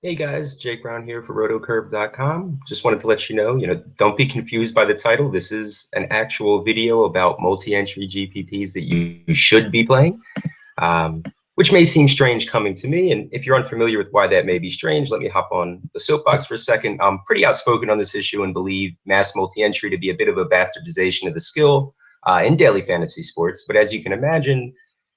Hey guys, Jake Brown here for rotocurve.com. Just wanted to let you know, don't be confused by the title. This is an actual video about multi-entry GPPs that you should be playing, which may seem strange coming to me. And if you're unfamiliar with why that may be strange, let me hop on the soapbox for a second. I'm pretty outspoken on this issue and believe mass multi-entry to be a bit of a bastardization of the skill in daily fantasy sports. But as you can imagine,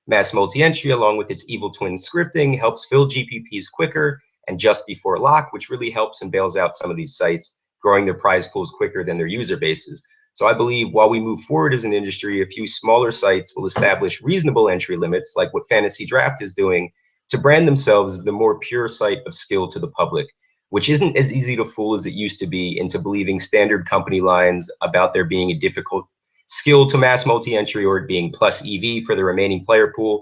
mass multi-entry, along with its evil twin scripting, helps fill GPPs quicker and just before lock, which really helps and bails out some of these sites, growing their prize pools quicker than their user bases. So I believe while we move forward as an industry, a few smaller sites will establish reasonable entry limits, like what Fantasy Draft is doing, to brand themselves as the more pure site of skill to the public, which isn't as easy to fool as it used to be into believing standard company lines about there being a difficult skill to mass multi-entry or it being plus EV for the remaining player pool.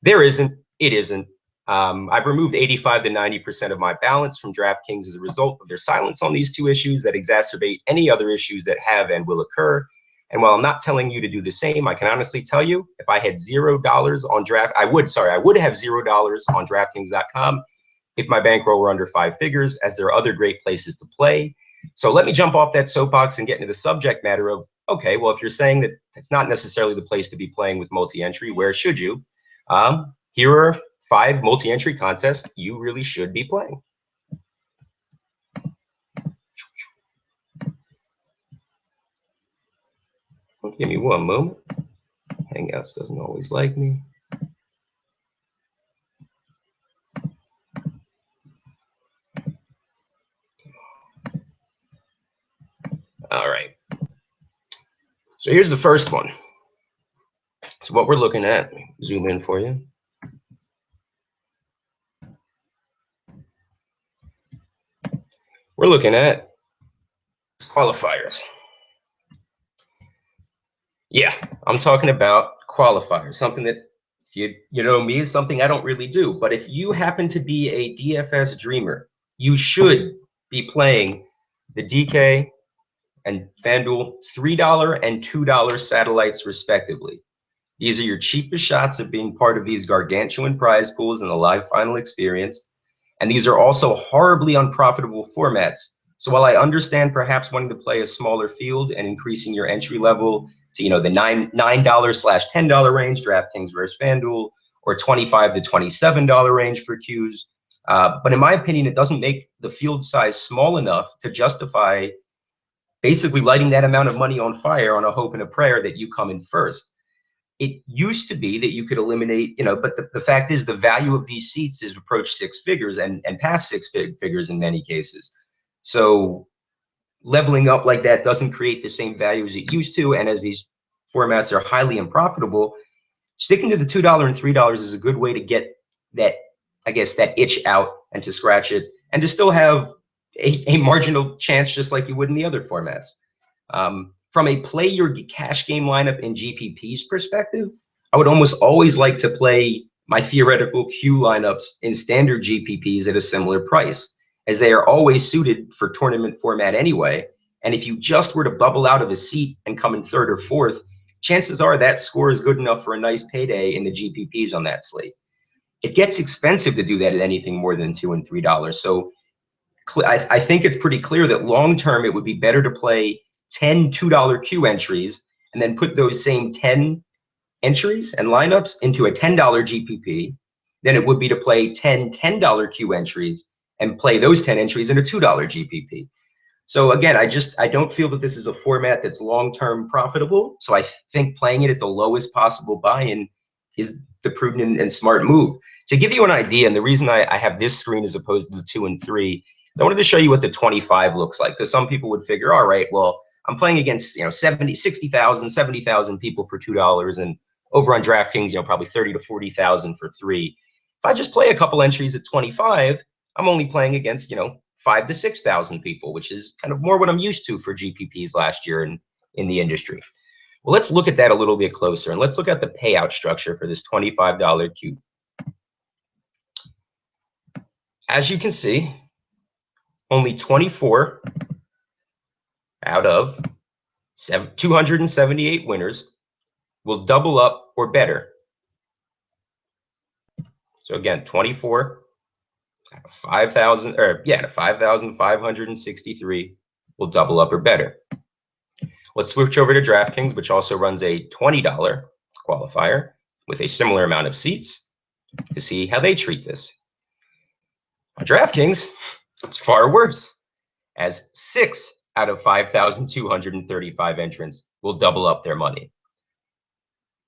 There isn't, it isn't. I've removed 85 to 90% of my balance from DraftKings as a result of their silence on these two issues that exacerbate any other issues that have and will occur. And while I'm not telling you to do the same, I can honestly tell you if I had $0 on I would have $0 on DraftKings.com if my bankroll were under 5 figures, as there are other great places to play. So let me jump off that soapbox and get into the subject matter of, okay, well, if you're saying that it's not necessarily the place to be playing with multi-entry, where should you? Here are 5 multi-entry contests you really should be playing. Give me one moment. Hangouts doesn't always like me. All right. So here's the first one. So what we're looking at, zoom in for you. We're looking at qualifiers. Yeah, I'm talking about qualifiers, something that, if you know me, is something I don't really do. But if you happen to be a DFS dreamer, you should be playing the DK and FanDuel $3 and $2 satellites respectively. These are your cheapest shots of being part of these gargantuan prize pools in the live final experience. And these are also horribly unprofitable formats. So while I understand perhaps wanting to play a smaller field and increasing your entry level to, the $9/$10 range, DraftKings versus FanDuel, or $25 to $27 range for Qs. But in my opinion, it doesn't make the field size small enough to justify basically lighting that amount of money on fire on a hope and a prayer that you come in first. It used to be that you could eliminate, but the fact is the value of these seats is approached 6 figures and past 6 figures in many cases. So leveling up like that doesn't create the same value as it used to. And as these formats are highly unprofitable, sticking to the $2 and $3 is a good way to get that, I guess, that itch out and to scratch it and to still have a marginal chance just like you would in the other formats. From a play your cash game lineup in GPPs perspective, I would almost always like to play my theoretical Q lineups in standard GPPs at a similar price, as they are always suited for tournament format anyway. And if you just were to bubble out of a seat and come in 3rd or 4th, chances are that score is good enough for a nice payday in the GPPs on that slate. It gets expensive to do that at anything more than $2 and $3. So I think it's pretty clear that long term it would be better to play 10 $2 Q entries and then put those same 10 entries and lineups into a $10 GPP than it would be to play 10 $10 Q entries and play those 10 entries in a $2 GPP. So again, I don't feel that this is a format that's long-term profitable. So I think playing it at the lowest possible buy-in is the prudent and smart move. To give you an idea, and the reason I have this screen as opposed to the 2 and 3, is I wanted to show you what the 25 looks like, because some people would figure, all right, well, I'm playing against 60,000, 70,000 people for $2, and over on DraftKings, probably 30 to 40,000 for 3. If I just play a couple entries at 25, I'm only playing against 5 to 6,000 people, which is kind of more what I'm used to for GPPs last year in the industry. Well, let's look at that a little bit closer, and let's look at the payout structure for this $25 Q. As you can see, only 24 out of 278 winners will double up or better. So again, 24 5,000, or yeah, 5,563 will double up or better. Let's switch over to DraftKings, which also runs a $20 qualifier with a similar amount of seats, to see how they treat this. On DraftKings, it's far worse, as 6 out of 5,235 entrants will double up their money.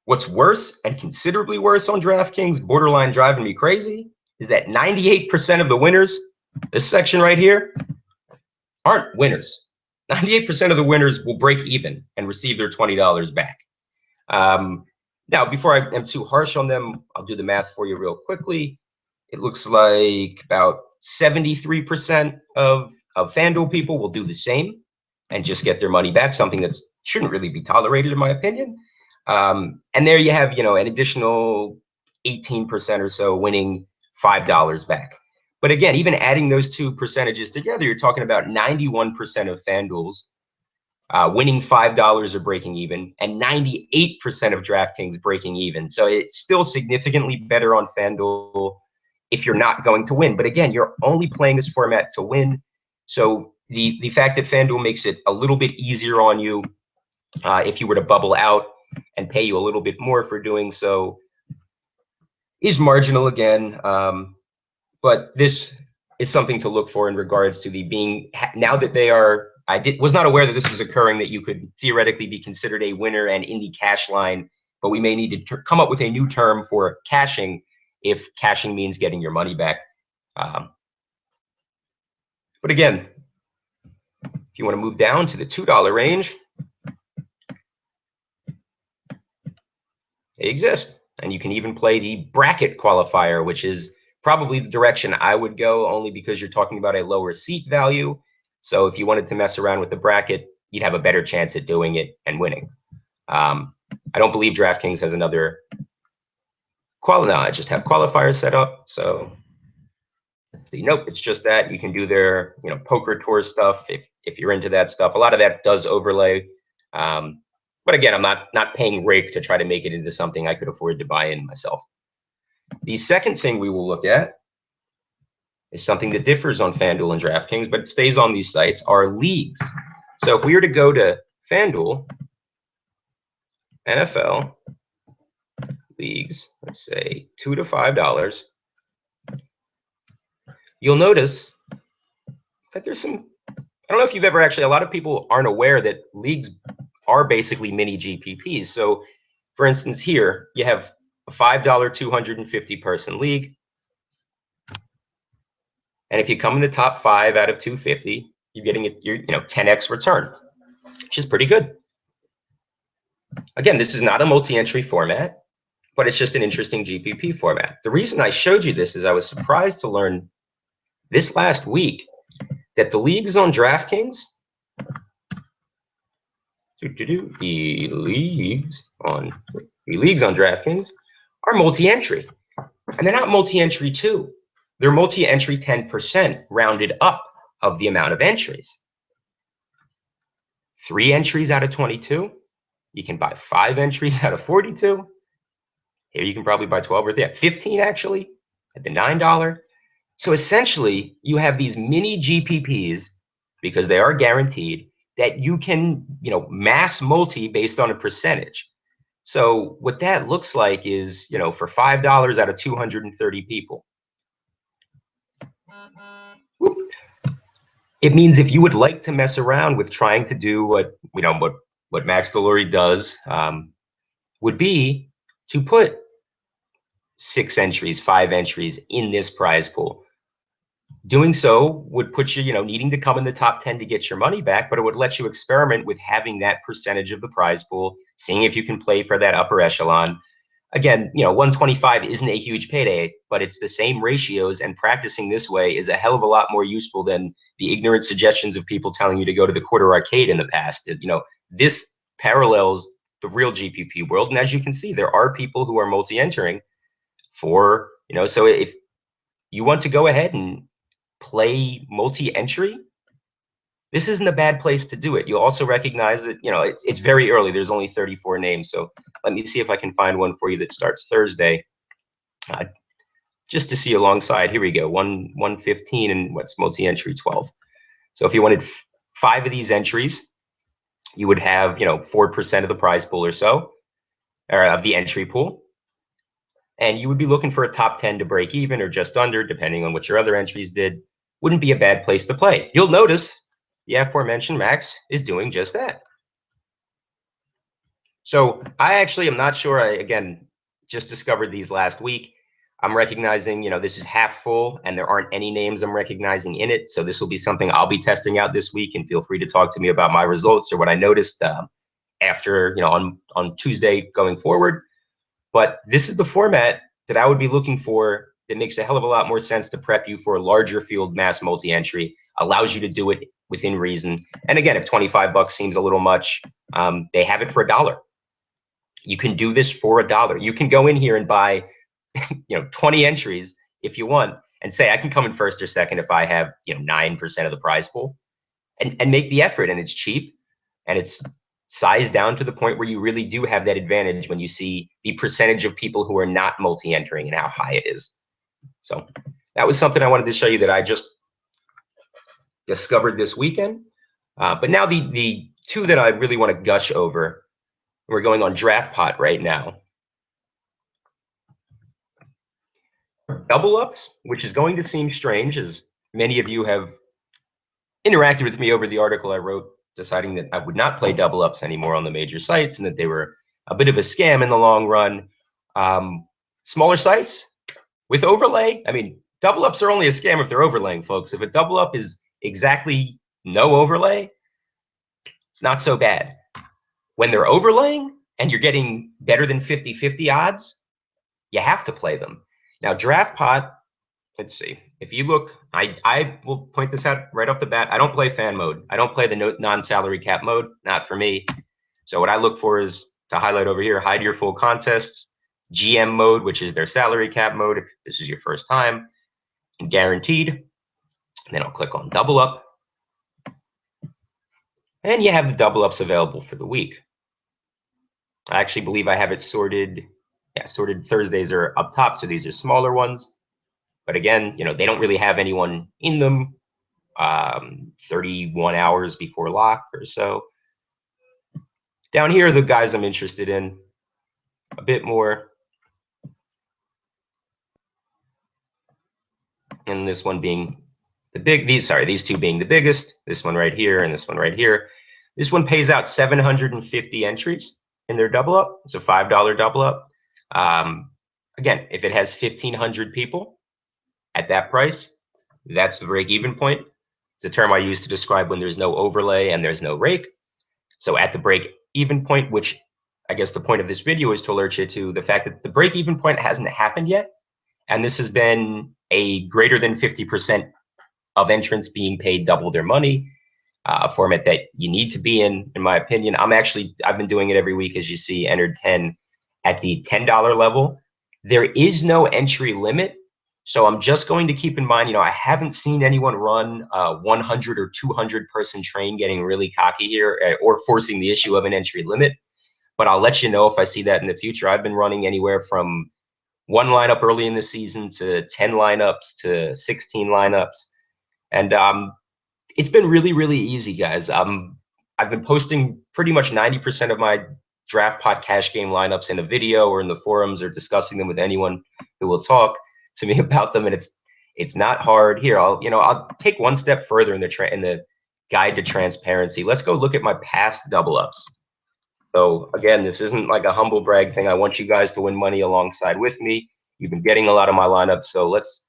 What's worse, and considerably worse on DraftKings, borderline driving me crazy, is that 98% of the winners, this section right here, aren't winners. 98% of the winners will break even and receive their $20 back. Now, before I am too harsh on them, I'll do the math for you real quickly. It looks like about 73% of FanDuel people will do the same and just get their money back, something that shouldn't really be tolerated, in my opinion. And there you have, an additional 18% or so winning $5 back. But again, even adding those two percentages together, you're talking about 91% of FanDuels winning $5 or breaking even, and 98% of DraftKings breaking even. So it's still significantly better on FanDuel if you're not going to win. But again, you're only playing this format to win. So the fact that FanDuel makes it a little bit easier on you if you were to bubble out and pay you a little bit more for doing so is marginal again. But this is something to look for in regards to the being, now that they are, was not aware that this was occurring, that you could theoretically be considered a winner and in the cash line, but we may need to come up with a new term for cashing if cashing means getting your money back. But again, if you want to move down to the $2 range, they exist. And you can even play the bracket qualifier, which is probably the direction I would go, only because you're talking about a lower seat value. So if you wanted to mess around with the bracket, you'd have a better chance at doing it and winning. I don't believe DraftKings has another no, I just have qualifiers set up. So see, nope, it's just that. You can do their poker tour stuff if you're into that stuff. A lot of that does overlay. But again, I'm not paying rake to try to make it into something I could afford to buy in myself. The second thing we will look at is something that differs on FanDuel and DraftKings, but it stays on these sites, are leagues. So if we were to go to FanDuel, NFL, leagues, let's say $2 to $5, you'll notice that there's some, I don't know if you've ever actually, a lot of people aren't aware that leagues are basically mini GPPs. So for instance, here you have a $5 250 person league. And if you come in the top 5 out of 250, you're getting your 10x return, which is pretty good. Again, this is not a multi-entry format, but it's just an interesting GPP format. The reason I showed you this is I was surprised to learn this last week that the leagues on DraftKings, the leagues on DraftKings are multi-entry, and they're not multi-entry 2. They're multi-entry 10% rounded up of the amount of entries. 3 entries out of 22. You can buy 5 entries out of 42. Here you can probably buy 12 or 15 actually at the $9. So essentially, you have these mini GPPs, because they are guaranteed, that you can mass multi based on a percentage. So what that looks like is for $5 out of 230 people. It means if you would like to mess around with trying to do what Max Delory does, would be to put 6 entries, 5 entries in this prize pool. Doing so would put you, needing to come in the top 10 to get your money back, but it would let you experiment with having that percentage of the prize pool, seeing if you can play for that upper echelon. Again, 125 isn't a huge payday, but it's the same ratios, and practicing this way is a hell of a lot more useful than the ignorant suggestions of people telling you to go to the quarter arcade in the past. This parallels the real GPP world, and as you can see, there are people who are multi-entering for, so if you want to go ahead and play multi-entry, this isn't a bad place to do it. You'll also recognize that, it's very early. There's only 34 names. So let me see if I can find one for you that starts Thursday. just to see alongside. Here we go, 115 and what's multi-entry 12. So if you wanted 5 of these entries, you would have 4% of the prize pool or so, or of the entry pool, and you would be looking for a top 10 to break even or just under, depending on what your other entries did. Wouldn't be a bad place to play. You'll notice the aforementioned Max is doing just that. So I actually am not sure. I, again, just discovered these last week. I'm recognizing, this is half full and there aren't any names I'm recognizing in it. So this will be something I'll be testing out this week, and feel free to talk to me about my results or what I noticed after, on Tuesday going forward. But this is the format that I would be looking for that makes a hell of a lot more sense to prep you for a larger field mass multi-entry, allows you to do it within reason. And again, if 25 bucks seems a little much, they have it for $1. You can do this for $1. You can go in here and buy 20 entries if you want, and say I can come in first or second if I have 9% of the prize pool, and make the effort. And it's cheap, and it's sized down to the point where you really do have that advantage when you see the percentage of people who are not multi-entering and how high it is. So that was something I wanted to show you that I just discovered this weekend. But now the two that I really want to gush over, we're going on DraftPot right now. Double ups, which is going to seem strange, as many of you have interacted with me over the article I wrote deciding that I would not play double ups anymore on the major sites and that they were a bit of a scam in the long run. Smaller sites with overlay, I mean, double ups are only a scam if they're overlaying, folks. If a double up is exactly no overlay, it's not so bad. When they're overlaying and you're getting better than 50-50 odds, you have to play them. Now, DraftPot, let's see. If you look, I will point this out right off the bat. I don't play fan mode. I don't play the non-salary cap mode. Not for me. So what I look for is to highlight over here, hide your full contests, GM mode, which is their salary cap mode if this is your first time, and guaranteed. And then I'll click on double up. And you have the double ups available for the week. I actually believe I have it sorted. Yeah, sorted Thursdays are up top, so these are smaller ones. But again, they don't really have anyone in them 31 hours before lock or so. Down here are the guys I'm interested in a bit more. And this one being these two being the biggest, this one right here and this one right here. This one pays out 750 entries in their double up. It's a $5 double up. Again, if it has 1,500 people at that price, that's the break-even point. It's a term I use to describe when there's no overlay and there's no rake. So at the break-even point, which I guess the point of this video is to alert you to the fact that the break-even point hasn't happened yet, and this has been a greater than 50% of entrants being paid double their money, a format that you need to be in my opinion. I've been doing it every week, as you see, entered 10 at the $10 level. There is no entry limit. So I'm just going to keep in mind, I haven't seen anyone run a 100 or 200 person train getting really cocky here or forcing the issue of an entry limit. But I'll let you know if I see that in the future. I've been running anywhere from 1 lineup early in the season to 10 lineups to 16 lineups. And it's been really, really easy, guys. I've been posting pretty much 90% of my DraftPot cash game lineups in a video or in the forums, or discussing them with anyone who will talk to me about them, and it's not hard. Here, I'll take one step further in the guide to transparency. Let's go look at my past double ups. So again, this isn't like a humble brag thing. I want you guys to win money alongside with me. You've been getting a lot of my lineups, so let's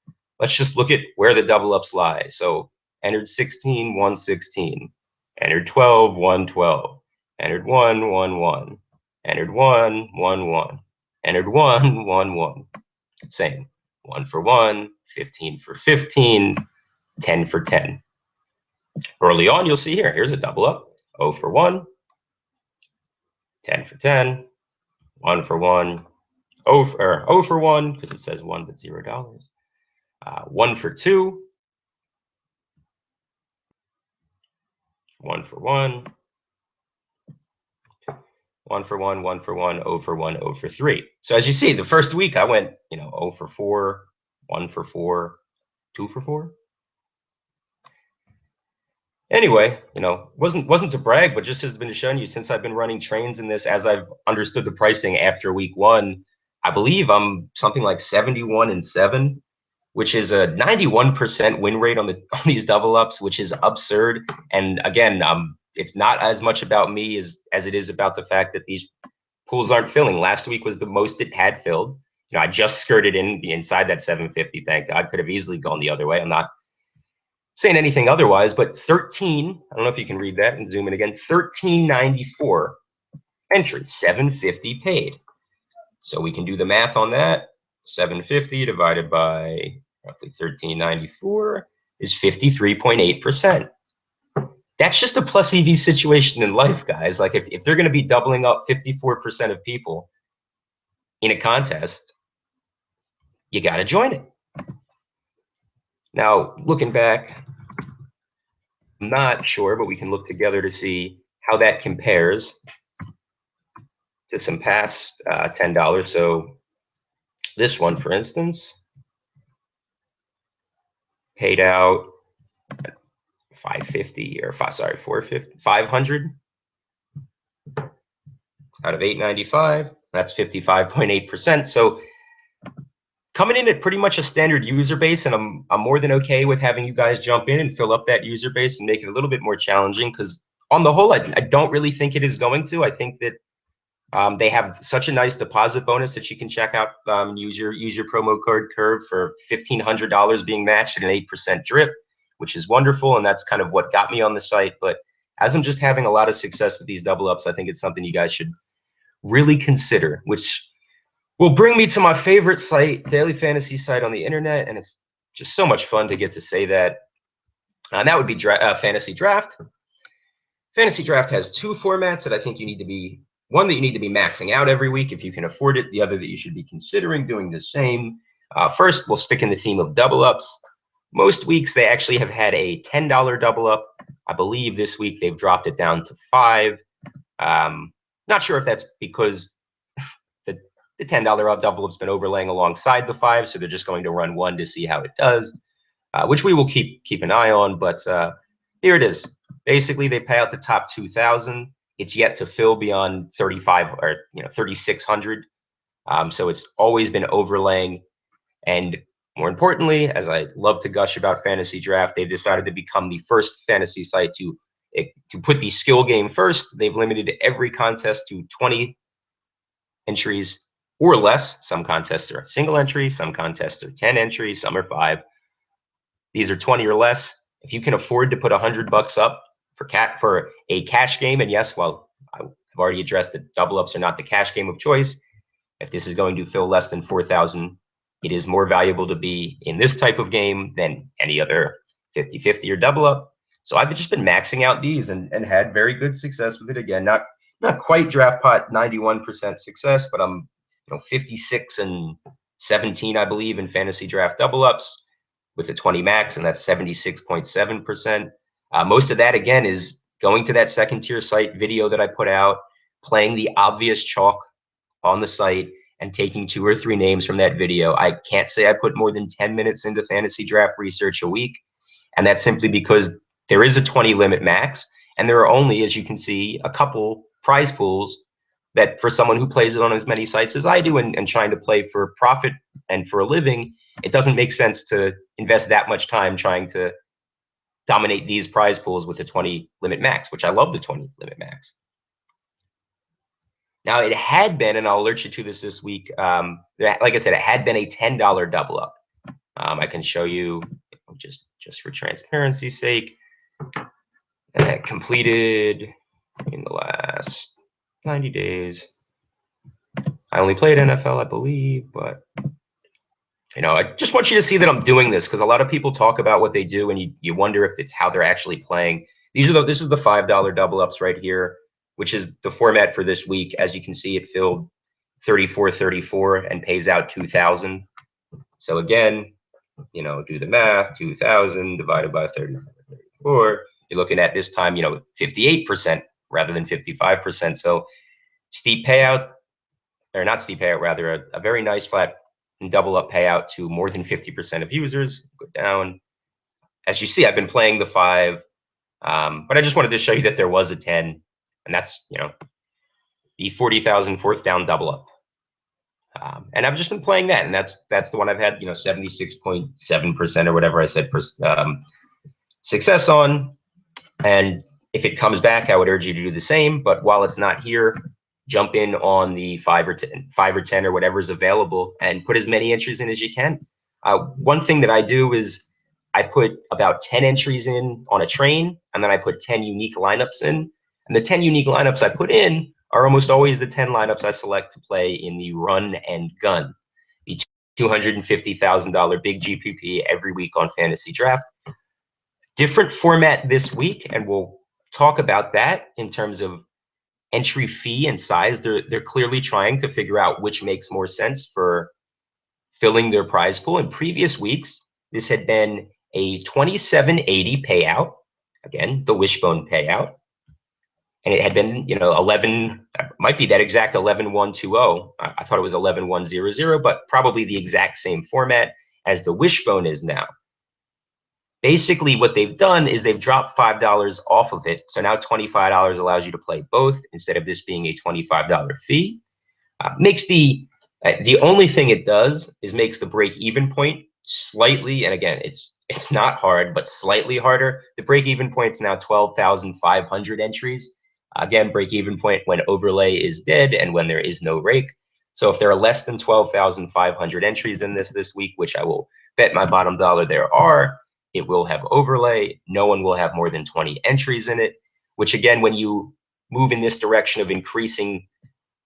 just look at where the double ups lie. So entered 16, 116, entered 12, 112, entered 1, 1, 1, entered 1, 1, 1, entered 1, 1, 1. Same. 1 for 1, 15 for 15, 10 for 10. Early on, you'll see here's a double up. 0 for 1, 10 for 10, 1 for 1, 0 for 1, because it says 1 but $0. 1 for 2, 1 for 1, 1 for 1, 1 for 1, 0 for 1, 0 for 3. So as you see, the first week I went, 0 for 4, 1 for 4, 2 for 4. Anyway, you know, wasn't to brag, but just has been showing you since I've been running trains in this, as I've understood the pricing after week 1, I believe I'm something like 71-7, which is a 91% win rate on these double ups, which is absurd. And again, it's not as much about me as it is about the fact that these pools aren't filling. Last week was the most it had filled. You know, I just skirted inside that 750. Thank God. Could have easily gone the other way. I'm not saying anything otherwise, but 13, I don't know if you can read that and zoom in again, 1394 entries, 750 paid. So we can do the math on that. 750 divided by roughly 1394 is 53.8%. That's just a plus EV situation in life, guys. Like if they're going to be doubling up 54% of people in a contest, you got to join it. Now, looking back, I'm not sure, but we can look together to see how that compares to some past $10. So this one, for instance, paid out 550 or 450, 500 out of 895. That's 55.8%. So coming in at pretty much a standard user base, and I'm more than okay with having you guys jump in and fill up that user base and make it a little bit more challenging, because on the whole, I don't really think it is going to. I think that they have such a nice deposit bonus that you can check out. Use your promo code Curve for $1,500 being matched at an 8% drip, which is wonderful, and that's kind of what got me on the site. But as I'm just having a lot of success with these double ups, I think it's something you guys should really consider, which will bring me to my favorite site, daily fantasy site on the internet, and it's just so much fun to get to say that. And that would be Fantasy Draft. Fantasy Draft has 2 formats that I think you need to be, one that you need to be maxing out every week if you can afford it, the other that you should be considering doing the same. First, we'll stick in the theme of double ups. Most weeks, they actually have had a $10 double up. I believe this week they've dropped it down to 5. Not sure if that's because the $10 double up's been overlaying alongside the 5, so they're just going to run 1 to see how it does, which we will keep an eye on. But here it is. Basically, they pay out the top 2,000. It's yet to fill beyond 35 or 3,600. So it's always been overlaying. And more importantly, as I love to gush about Fantasy Draft, they've decided to become the first fantasy site to put the skill game first. They've limited every contest to 20 entries or less. Some contests are single entry, some contests are 10 entries, some are 5. These are 20 or less. If you can afford to put $100 up for a cash game, and yes, well, I've already addressed that double ups are not the cash game of choice. If this is going to fill less than 4,000, it is more valuable to be in this type of game than any other 50-50 or double up. So I've just been maxing out these and had very good success with it. Again, not quite draft pot 91% success, but I'm 56-17, I believe, in fantasy draft double ups with the 20 max, and that's 76.7%. Most of that, again, is going to that second tier site video that I put out, playing the obvious chalk on the site, and taking 2 or 3 names from that video. I can't say I put more than 10 minutes into fantasy draft research a week, and that's simply because there is a 20 limit max, and there are only, as you can see, a couple prize pools that for someone who plays it on as many sites as I do and trying to play for profit and for a living, it doesn't make sense to invest that much time trying to dominate these prize pools with a 20 limit max, which I love the 20 limit max. Now, it had been, and I'll alert you to this week, like I said, it had been a $10 double up. I can show you, just for transparency's sake, that completed in the last 90 days. I only played NFL, I believe, but I just want you to see that I'm doing this, because a lot of people talk about what they do and you wonder if it's how they're actually playing. This is the $5 double ups right here, which is the format for this week. As you can see, it filled 34.34 and pays out 2,000. So again, do the math, 2,000 divided by 34. You're looking at this time, 58% rather than 55%. So steep payout, or not steep payout, rather a very nice flat and double up payout to more than 50% of users. Go down. As you see, I've been playing the 5, but I just wanted to show you that there was a 10, and that's, the 40,000 fourth down double up. And I've just been playing that, and that's the one I've had, 76.7% or whatever I said success on. And if it comes back, I would urge you to do the same. But while it's not here, jump in on the 5 or 10 or whatever is available and put as many entries in as you can. One thing that I do is I put about 10 entries in on a train, and then I put 10 unique lineups in. And the 10 unique lineups I put in are almost always the 10 lineups I select to play in the run and gun, the $250,000 big GPP every week on Fantasy Draft. Different format this week, and we'll talk about that in terms of entry fee and size. They're clearly trying to figure out which makes more sense for filling their prize pool. In previous weeks, this had been a $27.80 payout, again, the wishbone payout. And it had been, 11, might be that exact 11-1-2-0. I thought it was 11-1-0-0, but probably the exact same format as the wishbone is now. Basically, what they've done is they've dropped $5 off of it. So now $25 allows you to play both instead of this being a $25 fee. Makes the only thing it does is makes the break-even point slightly, and again, it's not hard, but slightly harder. The break-even point's now 12,500 entries. Again, break-even point when overlay is dead and when there is no rake. So if there are less than 12,500 entries in this week, which I will bet my bottom dollar there are, it will have overlay. No one will have more than 20 entries in it, which again, when you move in this direction of increasing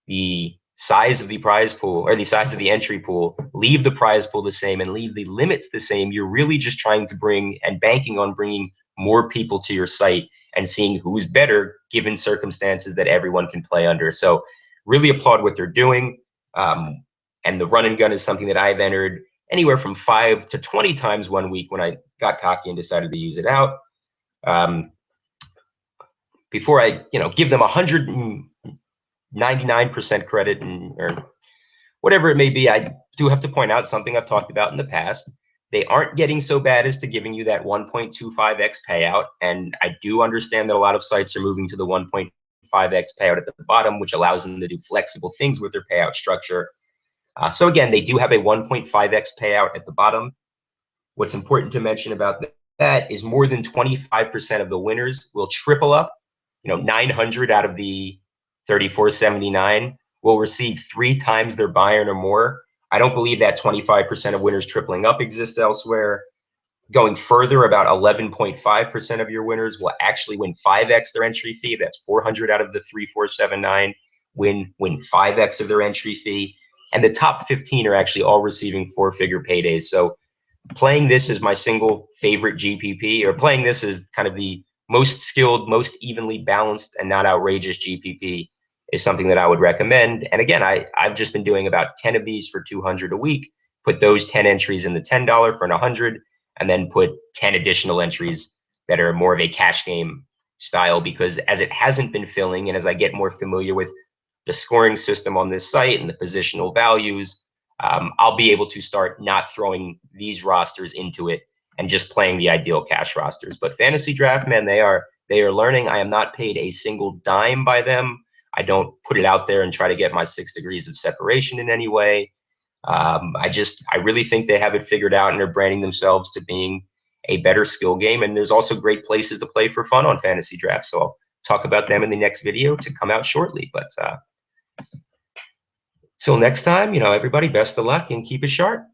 the size of the prize pool or the size of the entry pool, leave the prize pool the same and leave the limits the same, you're really just trying to bring and banking on bringing more people to your site and seeing who's better given circumstances that everyone can play under. So really applaud what they're doing. And the run and gun is something that I've entered anywhere from 5 to 20 times one week when I got cocky and decided to use it out. Before I, give them 199% credit or whatever it may be, I do have to point out something I've talked about in the past. They aren't getting so bad as to giving you that 1.25x payout. And I do understand that a lot of sites are moving to the 1.5x payout at the bottom, which allows them to do flexible things with their payout structure. So again, they do have a 1.5x payout at the bottom. What's important to mention about that is more than 25% of the winners will triple up. 900 out of the 3479 will receive 3 times their buy-in or more. I don't believe that 25% of winners tripling up exists elsewhere. Going further, about 11.5% of your winners will actually win 5x their entry fee. That's 400 out of the 3479 win 5x of their entry fee. And the top 15 are actually all receiving 4-figure paydays. So playing this is my single favorite GPP, or playing this is kind of the most skilled, most evenly balanced, and not outrageous GPP is something that I would recommend. And again, I've just been doing about 10 of these for 200 a week, put those 10 entries in the $10 for 100, and then put 10 additional entries that are more of a cash game style, because as it hasn't been filling, and as I get more familiar with the scoring system on this site and the positional values, I'll be able to start not throwing these rosters into it and just playing the ideal cash rosters. But Fantasy Draft, man, they are learning. I am not paid a single dime by them. I don't put it out there and try to get my 6 degrees of separation in any way. I really think they have it figured out and are branding themselves to being a better skill game. And there's also great places to play for fun on Fantasy Draft. So I'll talk about them in the next video to come out shortly. But till next time, everybody, best of luck and keep it sharp.